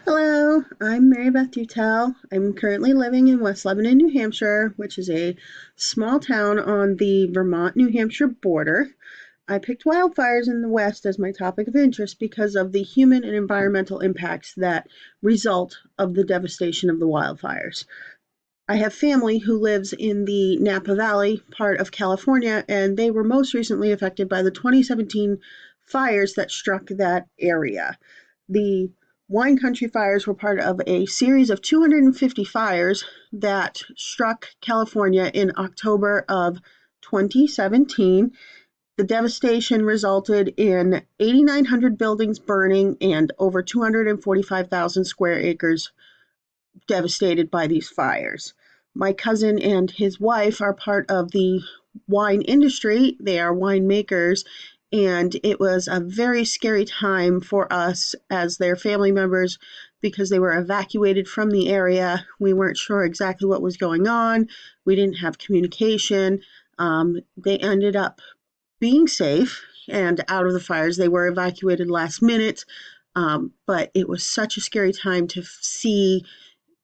Hello, I'm MaryBeth Dutel. I'm currently living in West Lebanon, New Hampshire, which is a small town on the Vermont-New Hampshire border. I picked wildfires in the West as my topic of interest because of the human and environmental impacts that result of the devastation of the wildfires. I have family who lives in the Napa Valley part of California, and they were most recently affected by the 2017 fires that struck that area. The wine country fires were part of a series of 250 fires that struck California in October of 2017. The devastation resulted in 8,900 buildings burning and over 245,000 square acres devastated by these fires. My cousin and his wife are part of the wine industry. They are winemakers, and it was a very scary time for us as their family members because they were evacuated from the area. We weren't sure exactly what was going on. We didn't have communication. They ended up being safe and out of the fires. They were evacuated last minute, but it was such a scary time to see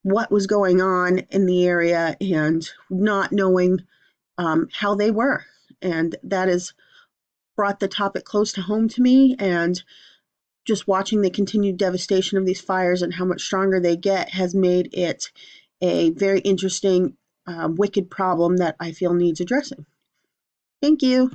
what was going on in the area and not knowing how they were. And that has brought the topic close to home to me. And just watching the continued devastation of these fires and how much stronger they get has made it a very interesting, wicked problem that I feel needs addressing. Thank you.